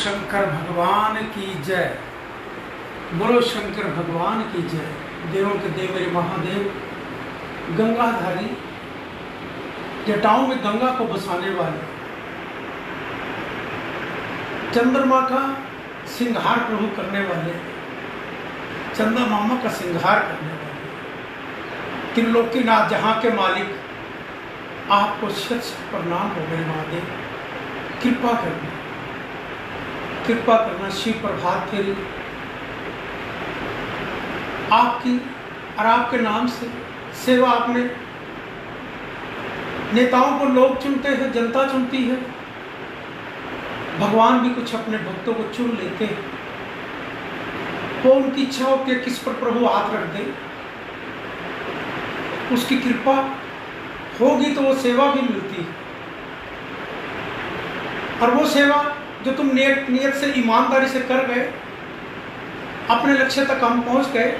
शंकर भगवान की जय। बोलो शंकर भगवान की जय। देवों के देव मेरे महादेव, गंगाधारी, जटाओं में गंगा को बसाने वाले, चंद्रमा का सिंगार प्रभु करने वाले, चंदा मामा का सिंगार करने वाले, त्रिलोकीनाथ जहां के मालिक, आपको शत शत प्रणाम हो गए महादेव। कृपा करना, कृपा करना। शिव प्रभात फेरी आपकी और आपके नाम से सेवा आपने, नेताओं को लोग चुनते हैं, जनता चुनती है, भगवान भी कुछ अपने भक्तों को चुन लेते हैं। वो उनकी इच्छा हो कि किस पर प्रभु हाथ रख दे, उसकी कृपा होगी तो वो सेवा भी मिलती है। और वो सेवा जो तुम नियत से ईमानदारी से कर गए, अपने लक्ष्य तक हम पहुंच गए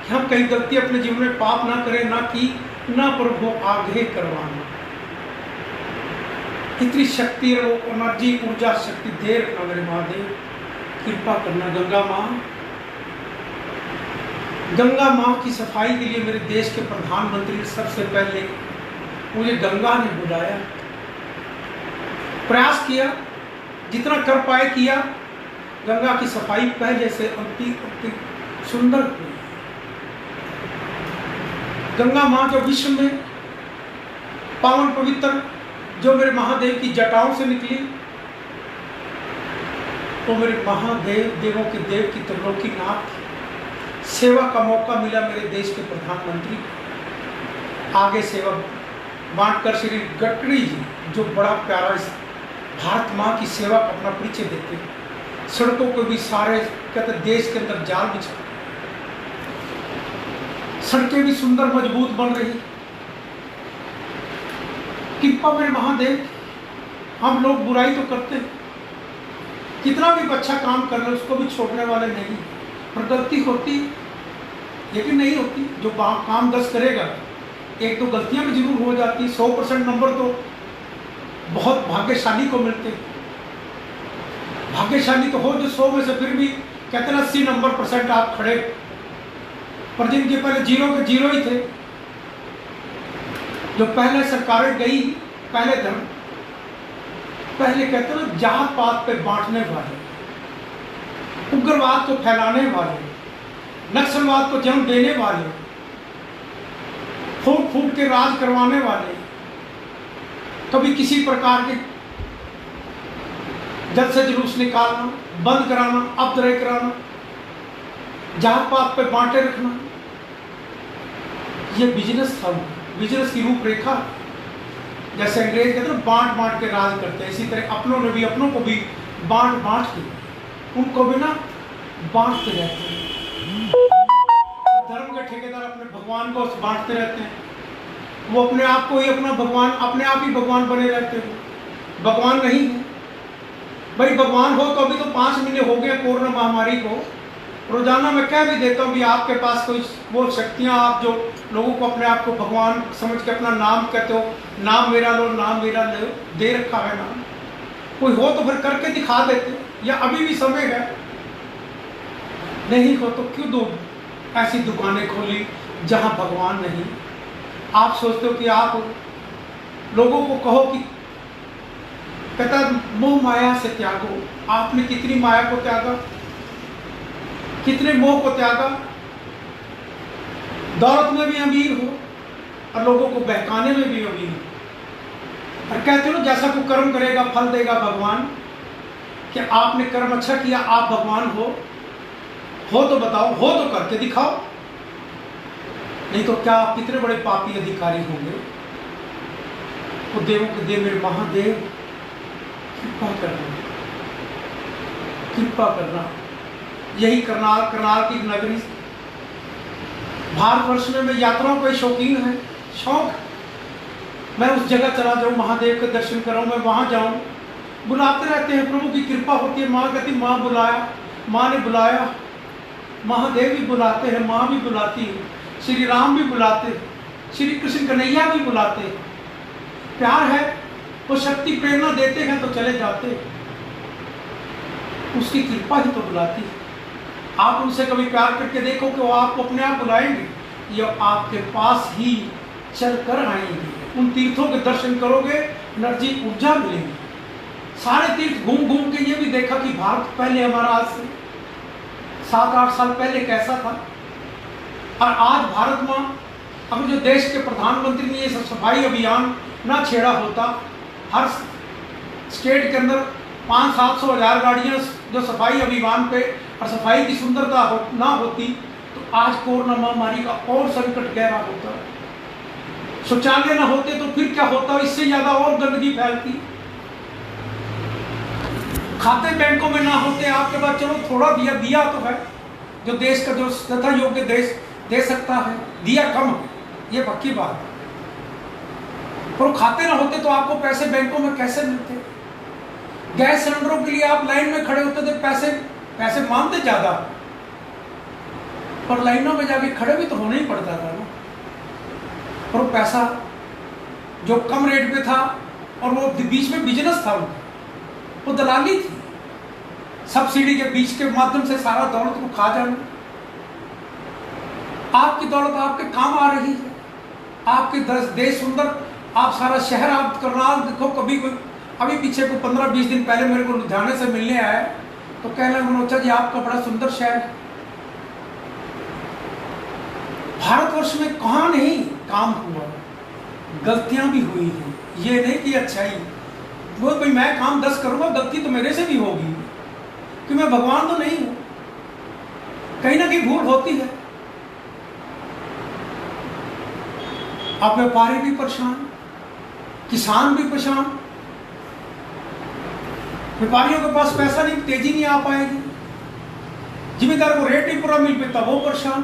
कि हम कहीं गलती अपने जीवन में पाप ना करें, ना की ना प्रभु आगे करवाना। इतनी शक्ति और एनर्जी, ऊर्जा, शक्ति दे रखना मेरे महादेव। कृपा करना। गंगा माँ की सफाई के लिए मेरे देश के प्रधानमंत्री ने सबसे पहले मुझे गंगा ने बुलाया, प्रयास किया, जितना कर पाए किया। गंगा की सफाई पहले से अति सुंदर हुई। गंगा माँ जो विश्व में पावन पवित्र, जो मेरे महादेव की जटाओं से निकली, तो मेरे महादेव, देवों के देव की त्रिलोकीनाथ सेवा का मौका मिला मेरे देश के प्रधानमंत्री। आगे सेवा बांटकर श्री गडकरी जी, जो बड़ा प्यारा भारत माँ की सेवा का अपना परिचय देते हैं, सड़कों को भी सारे कहते देश के अंदर जाल बिछा, सड़कें भी सुंदर मजबूत बन रही। कृपा मेरे महादेव। हम लोग बुराई तो करते हैं, कितना भी अच्छा काम कर रहे उसको भी छोड़ने वाले नहीं, पर गलती होती, लेकिन नहीं होती। जो काम 10 करेगा, एक दो गलतियां भी जरूर हो जाती। 100% नंबर तो बहुत भाग्यशाली को मिलते। भाग्यशाली तो हो जो 100 में से फिर भी कहते हैं 80 नंबर % आप खड़े, पर जिनके पहले 0 के 0 ही थे, जो पहले सरकारें गई, पहले धर्म, पहले कहते हैं जात पात पे बांटने वाले, उग्रवाद को फैलाने वाले, नक्सलवाद को जन्म देने वाले, फूट फूट के राज करवाने वाले, कभी किसी प्रकार के जल से जुलूस निकालना, बंद कराना, अपद्रव कराना, जात पात पे बांटे रखना, ये बिजनेस था। बिजनेस की रूपरेखा, जैसे अंग्रेज कहते हैं बांट बांट के राज करते हैं, इसी तरह अपनों ने भी अपनों को भी बांट बांट के, उनको भी ना बांटते रहते हैं। धर्म के ठेकेदार अपने भगवान को बांटते रहते हैं, वो अपने आप को ही अपना भगवान, अपने आप ही भगवान बने रहते हैं। भगवान नहीं है भाई। भगवान हो तो अभी तो 5 महीने हो गए कोरोना महामारी को। रोजाना मैं कह भी देता हूँ भी आपके पास कोई वो शक्तियाँ, आप जो लोगों को अपने आप को भगवान समझ के अपना नाम कहते हो, नाम मेरा लो, नाम मेरा लो, दे रखा है नाम, कोई हो तो फिर करके दिखा देते, या अभी भी समय है। नहीं हो तो क्यों दो ऐसी दुकानें खोली जहाँ भगवान नहीं। आप सोचते हो कि आप लोगों को कहो कि कहता मोह माया से त्यागो। आपने कितनी माया को त्यागा, कितने मोह को त्यागा। दौलत में भी अमीर हो और लोगों को बहकाने में भी अमीर हो। और कहते हो जैसा कोई कर्म करेगा फल देगा भगवान। कि आपने कर्म अच्छा किया, आप भगवान हो तो बताओ, हो तो करके दिखाओ, नहीं तो क्या आप कितने बड़े पापी अधिकारी होंगे। तो देवों के देव मेरे महादेव, कृपा करना, कृपा करना। यही करनाल की नगरी, भारतवर्ष में मैं यात्राओं का शौकीन है, शौक। मैं उस जगह चला जाऊं, महादेव के दर्शन कराऊं, मैं वहां जाऊं। बुलाते रहते हैं, प्रभु की कृपा होती है। माँ कहती माँ बुलाया, माँ ने बुलाया, महादेव भी बुलाते हैं, माँ भी बुलाती है, श्री राम भी बुलाते, श्री कृष्ण कन्हैया भी बुलाते। प्यार है, वो शक्ति प्रेरणा देते हैं तो चले जाते। उसकी कृपा ही तो बुलाती है। आप उनसे कभी प्यार करके देखो कि वो आपको अपने आप बुलाएंगे या आपके पास ही चल कर आएंगे। उन तीर्थों के दर्शन करोगे, एनर्जी, ऊर्जा मिलेगी। सारे तीर्थ घूम घूम के ये भी देखा कि भारत पहले हमारा आज से 7-8 साल पहले कैसा था, और आज भारत में अगर जो देश के प्रधानमंत्री ने ये सफाई अभियान ना छेड़ा होता, हर स्टेट के अंदर 500-700 हज़ार गाड़ियाँ जो सफाई अभियान पे और सफाई की सुंदरता ना होती, तो आज कोरोना महामारी का और संकट गहरा होता। शौचालय ना होते तो फिर क्या होता, इससे ज्यादा और गंदगी फैलती। खाते बैंकों में ना होते, आपके पास चलो थोड़ा दिया तो है, जो देश का जो तथा योग्य देश दे सकता है, दिया कम है, ये पक्की बात है। पर खाते ना होते तो आपको पैसे बैंकों में कैसे मिलते? गैस सिलेंडरों के लिए आप लाइन में खड़े होते थे, पैसे मांगते ज्यादा, पर लाइनों में जाके खड़े भी तो होना ही पड़ता था ना। और पैसा जो कम रेट पे था, और वो बीच में बिजनेस था, वो दलाली थी, सब्सिडी के बीच के माध्यम से सारा दौलत को खा जाना। आपकी दौलत आपके काम आ रही है, आपके देश सुंदर, आप सारा शहर, आप करनाल देखो, कभी कोई अभी पीछे को 15-20 दिन पहले मेरे को लुधियाने से मिलने आया, तो कहना मनोजा जी आपका बड़ा सुंदर शहर है। भारतवर्ष में कहाँ नहीं काम हुआ, गलतियां भी हुई हैं, ये नहीं कि अच्छाई। वो भाई मैं काम 10 करूंगा, गलती तो मेरे से भी होगी, कि मैं भगवान तो नहीं हूं, कहीं ना कहीं भूल होती है। आप व्यापारी भी परेशान, किसान भी परेशान, व्यापारियों के पास पैसा नहीं, तेजी नहीं आ पाएगी, जिम्मेदार को रेट नहीं पूरा मिल पाता, वो परेशान।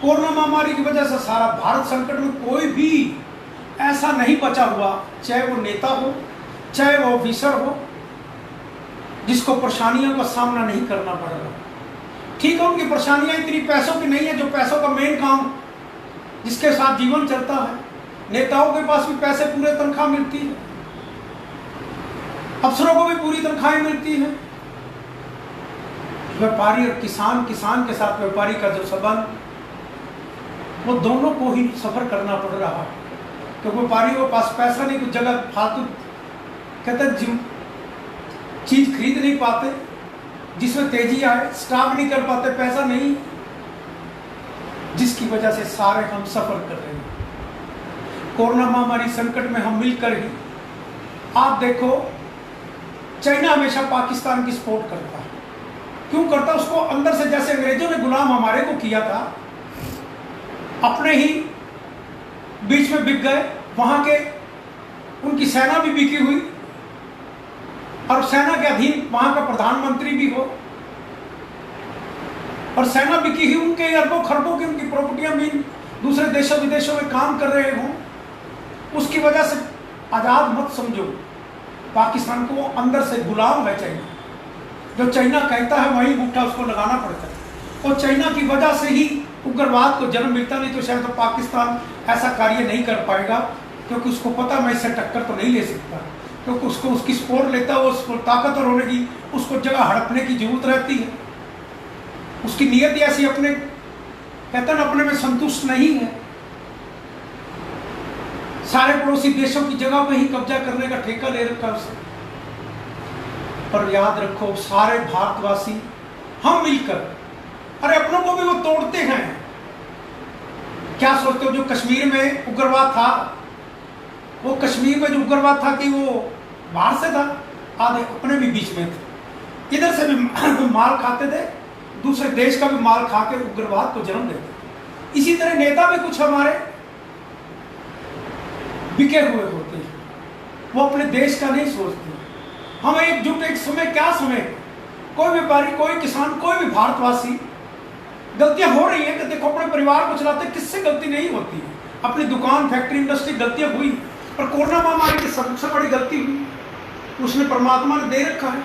कोरोना महामारी की वजह से सारा भारत संकट में, कोई भी ऐसा नहीं बचा हुआ, चाहे वो नेता हो, चाहे वो ऑफिसर हो, जिसको परेशानियों का सामना नहीं करना पड़ रहा। ठीक है, उनकी परेशानियां इतनी पैसों की नहीं है, जो पैसों का मेन काम जिसके साथ जीवन चलता है। नेताओं के पास भी पैसे, पूरे तनख्वाह मिलती है, अफसरों को भी पूरी तनख्वाहें मिलती है। व्यापारी और किसान के साथ व्यापारी का जो संबंध, वो दोनों को ही सफर करना पड़ रहा है, क्योंकि व्यापारियों के पास पैसा नहीं, कुछ जगह फालतू कहते चीज खरीद नहीं पाते, जिसमें तेजी आए, स्टॉक नहीं कर पाते, पैसा नहीं, जिसकी वजह से सारे हम सफर कर रहे हैं। कोरोना महामारी संकट में हम मिलकर ही, आप देखो, चाइना हमेशा पाकिस्तान की सपोर्ट करता है। क्यों करता? उसको अंदर से, जैसे अंग्रेजों ने गुलाम हमारे को किया था, अपने ही बीच में बिक गए, वहां के उनकी सेना भी बिकी हुई, और सेना के अधीन वहां का प्रधानमंत्री भी हो, और सेना बिकी हुई, उनके अरबों खरबों की उनकी प्रॉपर्टियां भी दूसरे देशों विदेशों में काम कर रहे हों, उसकी वजह से आजाद मत समझो पाकिस्तान को, अंदर से गुलाम है चाइना। जो चाइना कहता है वही अंगूठा उसको लगाना पड़ता है, और चाइना की वजह से ही उग्रवाद को जन्म मिलता, नहीं तो शायद तो पाकिस्तान ऐसा कार्य नहीं कर पाएगा, क्योंकि उसको पता मैं इससे टक्कर तो नहीं ले सकता, क्योंकि उसको उसकी सपोर्ट लेता है, उसको ताकतवर होने की, उसको जगह हड़पने की जरूरत रहती है। उसकी नीयत ऐसी, अपने कहते हैं अपने में संतुष्ट नहीं है, सारे पड़ोसी देशों की जगह पे ही कब्जा करने का ठेका ले रखा उसने। पर याद रखो, सारे भारतवासी हम मिलकर, अरे अपनों को भी वो तोड़ते हैं। क्या सोचते हो, जो कश्मीर में उग्रवाद था, वो कश्मीर में जो उग्रवाद था कि वो बाहर से था, आधे अपने भी बीच में थे, इधर से भी माल खाते थे, दूसरे देश का भी माल खा के उग्रवाद को जन्म देते। इसी तरह नेता भी कुछ हमारे बिके हुए होते हैं, वो अपने देश का नहीं सोचते। हम एकजुट, एक समय, क्या समय, कोई व्यापारी, कोई किसान, कोई भी भारतवासी, गलतियां हो रही हैं कि देखो अपने परिवार को चलाते, किससे गलती नहीं होती है, अपनी दुकान, फैक्ट्री, इंडस्ट्री, गलतियां हुई, पर कोरोना महामारी की सबसे बड़ी गलती हुई, उसने परमात्मा ने दे रखा है,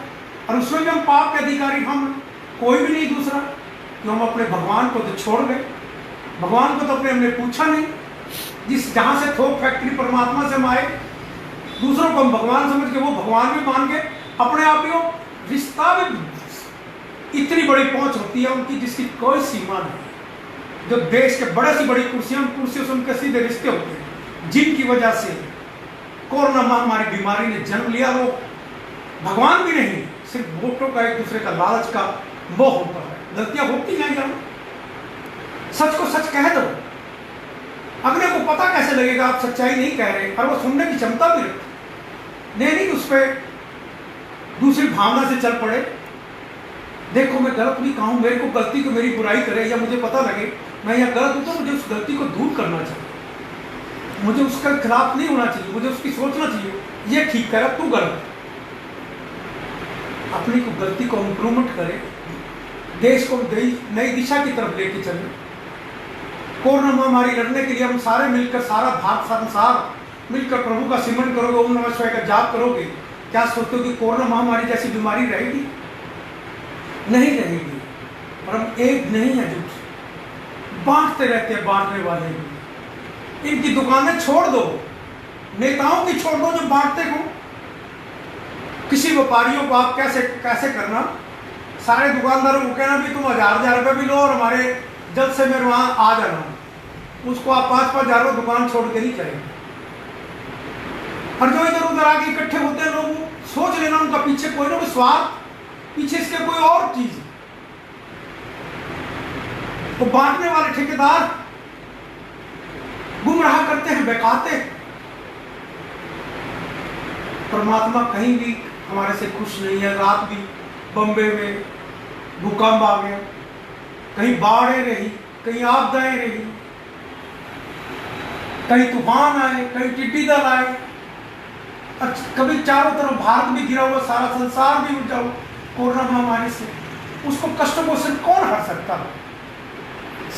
और उसमें भी हम पाप के अधिकारी, हम कोई भी नहीं दूसरा, कि हम अपने भगवान को तो छोड़ गए। भगवान को तो अपने हमने पूछा नहीं, जिस जहां से थोक फैक्ट्री परमात्मा से हम आए, दूसरों को हम भगवान समझ के वो भगवान भी मान के अपने आप ही रिश्ता भी इतनी बड़ी पहुंच होती है उनकी जिसकी कोई सीमा नहीं। जो देश के बड़े से बड़ी कुर्सियां, उन कुर्सियों से उनके सीधे रिश्ते होते हैं, जिनकी वजह से कोरोना महामारी बीमारी ने जन्म लिया। वो भगवान भी नहीं, सिर्फ वोटों का, एक दूसरे का लालच का मोह होता है। गलतियां होती हैं यार, सच को सच कह दो। अगले को पता कैसे लगेगा आप सच्चाई नहीं कह रहे, और वो सुनने की क्षमता भी रखते नहीं उस पर दूसरी भावना से चल पड़े। देखो मैं गलत नहीं कहूँ, मेरे को गलती को मेरी बुराई करे या मुझे पता लगे मैं यह गलत हूँ, तो मुझे उस गलती को दूर करना चाहिए, मुझे उसका खिलाफ नहीं होना चाहिए, मुझे उसकी सोचना चाहिए ये ठीक करा, तू गलत। अपनी को गलती को इम्प्रूवमेंट करे, देश को नई दिशा की तरफ लेके चले। कोरोना महामारी लड़ने के लिए हम सारे मिलकर, सारा भारत संसार मिलकर प्रभु का सिमरन करोगे, ओम नमः शिवाय का जाप करोगे, क्या सोचते हो कि कोरोना महामारी जैसी बीमारी रहेगी? नहीं रहेगी। और हम एक नहीं है झूठ, बांटते रहते हैं बांटने वाले भी। इनकी दुकानें छोड़ दो, नेताओं की छोड़ दो जो बांटते हो। किसी व्यापारियों को आप कैसे कैसे करना, सारे दुकानदारों को कहना भी तुम 1000 रुपये भी लो और हमारे जल्द से मेरे वहां आ जाना, उसको आप 5-5 हजार दुकान छोड़ के नहीं जाएंगे। और जो इधर उधर आके इकट्ठे होते हैं लोग, सोच लेना उनका पीछे कोई ना कोई स्वार्थ, पीछे इसके कोई और चीज। वो बांटने वाले ठेकेदार गुमराह करते हैं, बहकाते। परमात्मा कहीं भी हमारे से खुश नहीं है। रात भी बम्बे में भूकंप आ गया, कहीं बाढ़ें रही, कहीं आपदाएं रही, कहीं तूफान आए, कहीं टिड्डी दल आए, कभी चारों तरफ भारत भी गिरा हुआ, सारा संसार भी उठ जाओ कोरोना महामारी से। उसको कष्टों को सिर्फ कौन हर सकता है?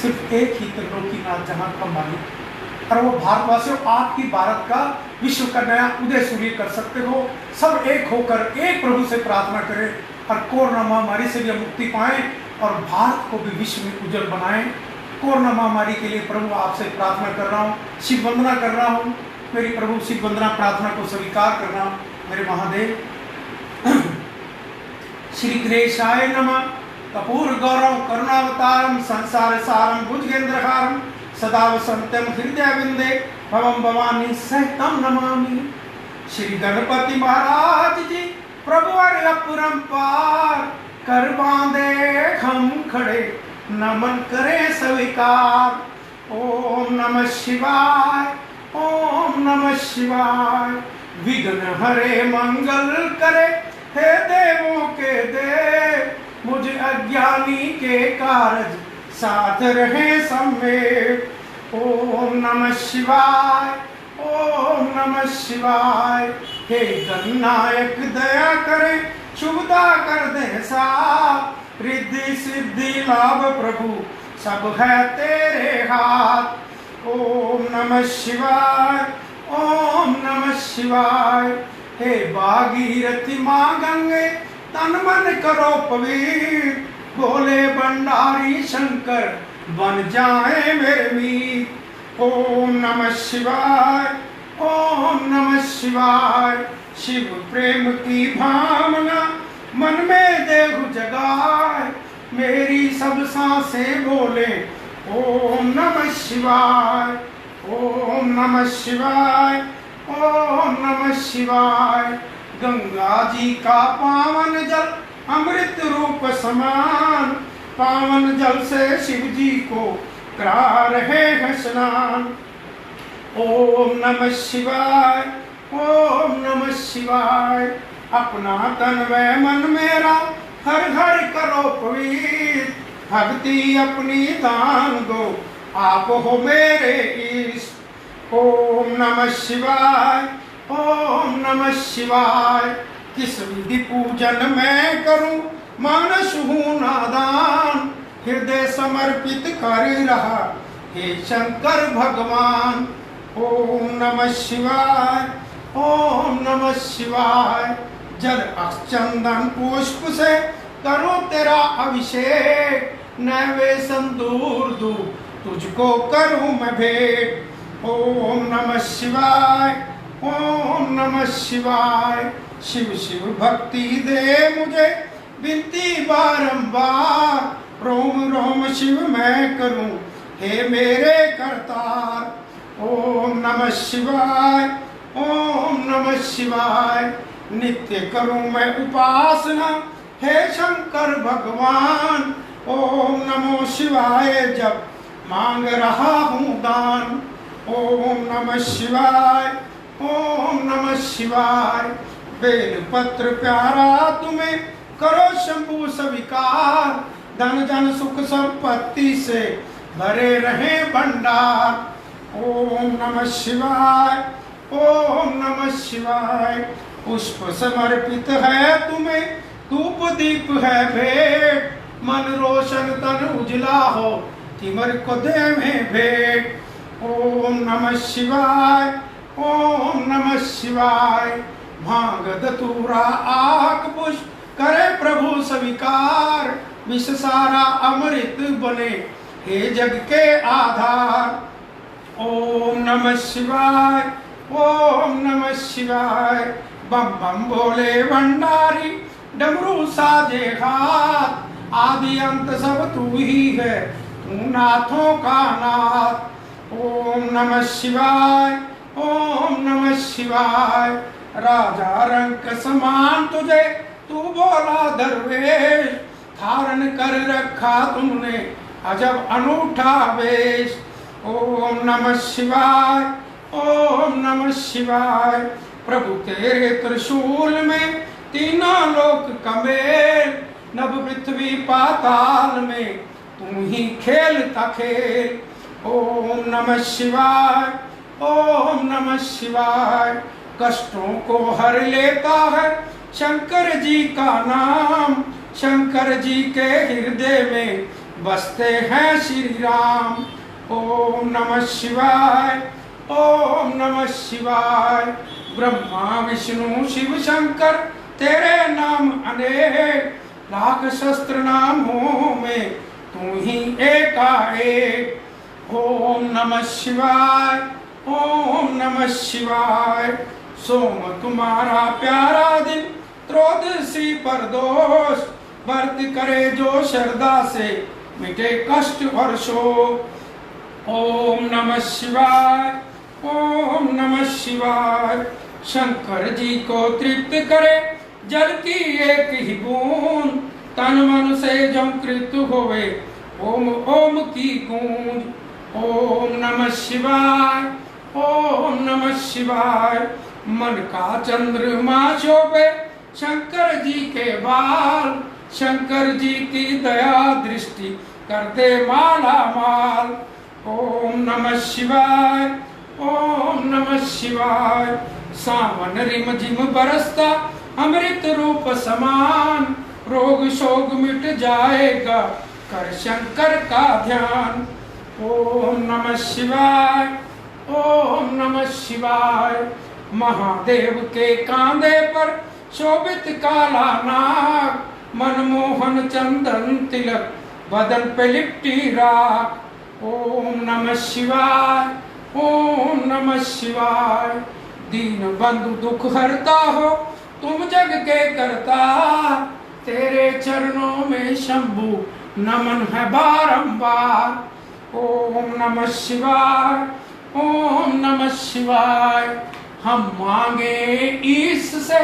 सिर्फ एक ही त्रिलोकीनाथ जहां का मालिक। और वो भारतवासियों, आपकी भारत का, विश्व का नया उदय सूर्य कर सकते हो। सब एक होकर एक प्रभु से प्रार्थना करें और कोरोना महामारी से भी हम मुक्ति पाएं और भारत को भी विश्व में उज्जवल बनाएं। कोरोना महामारी के लिए प्रभु आपसे प्रार्थना कर रहा हूँ, शिव वंदना कर रहा हूँ। मेरी प्रभु शिव वंदना प्रार्थना को स्वीकार करना मेरे महादेव। श्री गणेशाय नमः। कपूर गौरव करुणावतारम संसार सारम भुजगेंद्रहारम सदा वसंतम हृदय विंदे भवम भवानी सहितम नमामि। श्री गणपति महाराज जी प्रभु अपरंपार कर बांधे हम खड़े, नमन करे स्वीकार। ओम नमः शिवाय, ओम नमः शिवाय। विघ्न हरे मंगल करे, हे देवों के देव, मुझे अज्ञानी के कारज साथ रहे सम्मेद। ओम नमः शिवाय, ओम नमः शिवाय। हे गणनायक दया करे, शुभदा कर दे साथ, रिद्धि सिद्धि लाभ प्रभु सब है तेरे हाथ। ओम नमः शिवाय, ओम नमः शिवाय। हे भागीरथी माँ गंगे, तन मन करो पवित्र, भोले भंडारी शंकर बन जाए मेरे मीत। ओम नमः शिवाय, ओम नमः शिवाय। शिव प्रेम की भावना मन में देहु जगाए, मेरी सब सांसें बोले ओम नमः शिवाय, ओम नमः शिवाय, ओम नमः शिवाय। गंगा जी का पावन जल अमृत रूप समान, पावन जल से शिव जी को करा रहे हैं स्नान। ओम नमः शिवाय, ओम नमः शिवाय। अपना तन व मन मेरा हर घर करो पवित्र, भक्ति अपनी दान दो आप हो मेरे इष्ट। ओम नमः शिवाय, ओम नमः शिवाय। किस विधि पूजन मैं करूं, मानस हूं नादान, हृदय समर्पित कर रहा हे शंकर भगवान। ओम नमः शिवाय, ओम नमः शिवाय। जल अक्षचंदन पुष्प से करो तेरा अभिषेक, नैवेद्य दूर दूं तुझको करूं मैं भेंट। ओम नमः शिवाय, ओम नमः शिवाय। शिव शिव भक्ति दे मुझे विनती बारंबार रोम रोम शिव मैं करूं, हे मेरे करतार। ओम नमः शिवाय, ओम नमः शिवाय। नित्य करूं मैं उपासना, हे शंकर भगवान। ओम नमो शिवाय जब मांग रहा हूँ दान। ओम नमः शिवाय, ओम नमः शिवाय। बेल पत्र प्यारा तुम्हें करो शंभु स्वीकार, धन जन सुख संपत्ति से भरे रहे भंडार। ओम नमः शिवाय, ओम नमः शिवाय। पुष्प समर्पित है तुम्हें, धूप दीप है भेंट, मन रोशन तन उजला हो तिमर को दे में भेंट। ओम नमः शिवाय, ओम नमः शिवाय। भांग धतूरा आक पुष्प करे प्रभु स्वीकार, विष सारा अमृत बने हे जग के आधार। ओम नमः शिवाय, ओम नमः शिवाय। बम बम बोले भंडारी, डमरू साजे हाथ, आदि अंत सब तू ही है, तू नाथों का नाथ। ओम नमः शिवाय, ओम नमः शिवाय। राजा रंग समान तुझे तू बोला दरवेश, धारण कर रखा तुमने अजब अनूठा वेश। ओम नमः शिवाय, ओम नमः शिवाय। प्रभु तेरे त्रिशूल में तीनों लोक कमेल, नभ पृथ्वी पाताल में तू ही खेलता खेल। ओम नमः शिवाय, ओम नमः शिवाय। कष्टों को हर लेता है शंकर जी का नाम, शंकर जी के हृदय में बसते हैं श्री राम। ओम नमः शिवाय, ओम नमः शिवाय। ब्रह्मा विष्णु शिव शंकर तेरे नाम अनेक, लाख शस्त्र नामों में तू ही एकाएक। ओम नमः शिवाय, ओम नमः शिवाय। सोम तुम्हारा प्यारा दिन, त्रयोदशी परदोष, व्रत करे जो श्रद्धा से मिटे कष्ट और शोक। ओम नमः शिवाय, ओम नमः शिवाय। शंकर जी को तृप्त करे जल की एक ही बूंद, तन मन से जो कृत होवे ओम ओम की गूंज। ओम नमः शिवाय, ओम नमः शिवाय। मन का चंद्रमा शोभे शंकर जी के बाल, शंकर जी की दया दृष्टि कर दे माला माल। ओम नमः शिवाय, ओम नमः शिवाय। सावन रिम झिम बरसता अमृत रूप समान, रोग शोक मिट जाएगा कर शंकर का ध्यान। ओम नमः शिवाय, ओम नमः शिवाय। महादेव के कांधे पर शोभित काला नाग, मनमोहन चंदन तिलक बदन पे लिपटी राख। ओम नमः शिवाय, ओम नमः शिवाय। दीन बंधु दुख हरता हो तुम जग के करता, तेरे चरणों में शंभु नमन है बारंबार। ओम नमः शिवाय, ओम नमः शिवाय। हम मांगे ईश से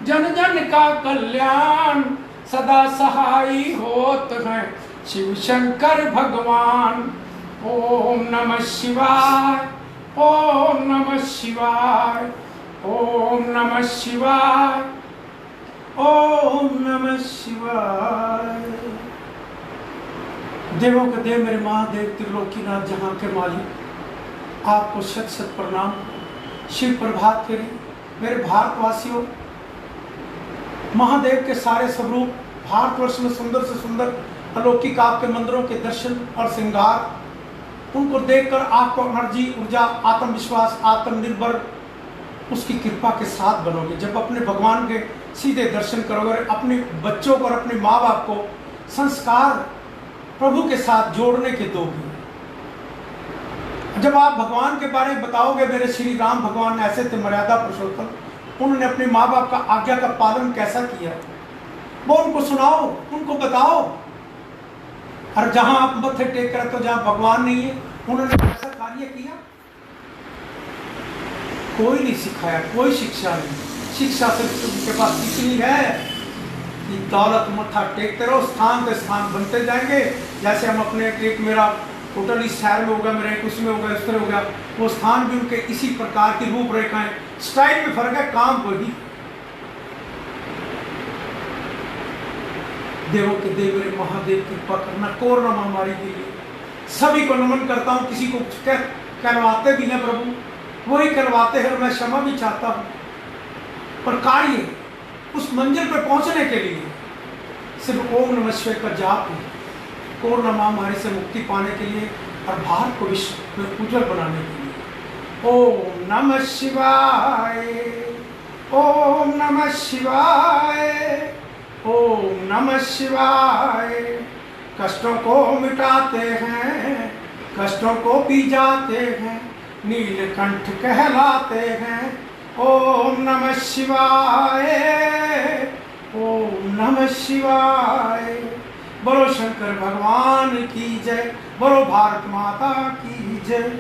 जन जन का कल्याण, सदा सहाई होत हैं शिव शंकर भगवान। ओम नमः शिवाय, ओम नमः शिवाय, ओम नमः शिवाय, ओम नमः शिवाय। देवों के देव मेरे महादेव त्रिलोकीनाथ जहां के मालिक, आपको शत शत प्रणाम। शिव प्रभात फेरी मेरे भारतवासियों, महादेव के सारे स्वरूप भारतवर्ष में सुंदर से सुंदर अलौकिक आपके मंदिरों के दर्शन और श्रृंगार, उनको देखकर आपको एनर्जी, ऊर्जा, आत्मविश्वास, आत्मनिर्भर उसकी कृपा के साथ बनोगे। जब अपने भगवान के सीधे दर्शन करोगे, अपने बच्चों को और अपने माँ बाप को संस्कार प्रभु के साथ जोड़ने के दोगे। जब आप भगवान के बारे में बताओगे, मेरे श्री राम भगवान ऐसे थे मर्यादा पुरुषोत्तम, उन्होंने अपने माँ बाप का आज्ञा का पालन कैसा किया, वो उनको सुनाओ, उनको बताओ। और जहां आप मत्थे टेक कर तो जहां भगवान नहीं है, उन्होंने ऐसा कार्य किया? कोई नहीं सिखाया, कोई शिक्षा नहीं। शिक्षा सिर्फ उनके पास इतनी है कि दौलत मत्था टेकते रहो, स्थान पे स्थान बनते जाएंगे। जैसे हम अपने एक मेरा होटल इस शहर में होगा, मेरा एक उसमें होगा, इस तरह होगा, वो स्थान भी उनके इसी प्रकार की रूपरेखाएं, स्टाइल में फर्क है, काम वही। देवों के देव मेरे महादेव कृपा करना कोरोना महामारी के लिए सभी को नमन करता हूँ। किसी को कहलवाते भी हैं प्रभु, वही करवाते हैं और मैं क्षमा भी चाहता हूँ। पर कार्य उस मंजिल पर पहुंचने के लिए सिर्फ ओम नमः शिवाय का जाप है, कोरोना महामारी से मुक्ति पाने के लिए और भारत को विश्व में उज्जवल बनाने के लिए। ओम नमः शिवाय, ओम नमः शिवाय, ओम नमः शिवाय। कष्टों को मिटाते हैं, कष्टों को भी जाते हैं, नीलकंठ कहलाते हैं। ओम नमः शिवाय, ओम नमः शिवाय। बोलो शंकर भगवान की जय, बोलो भारत माता की जय।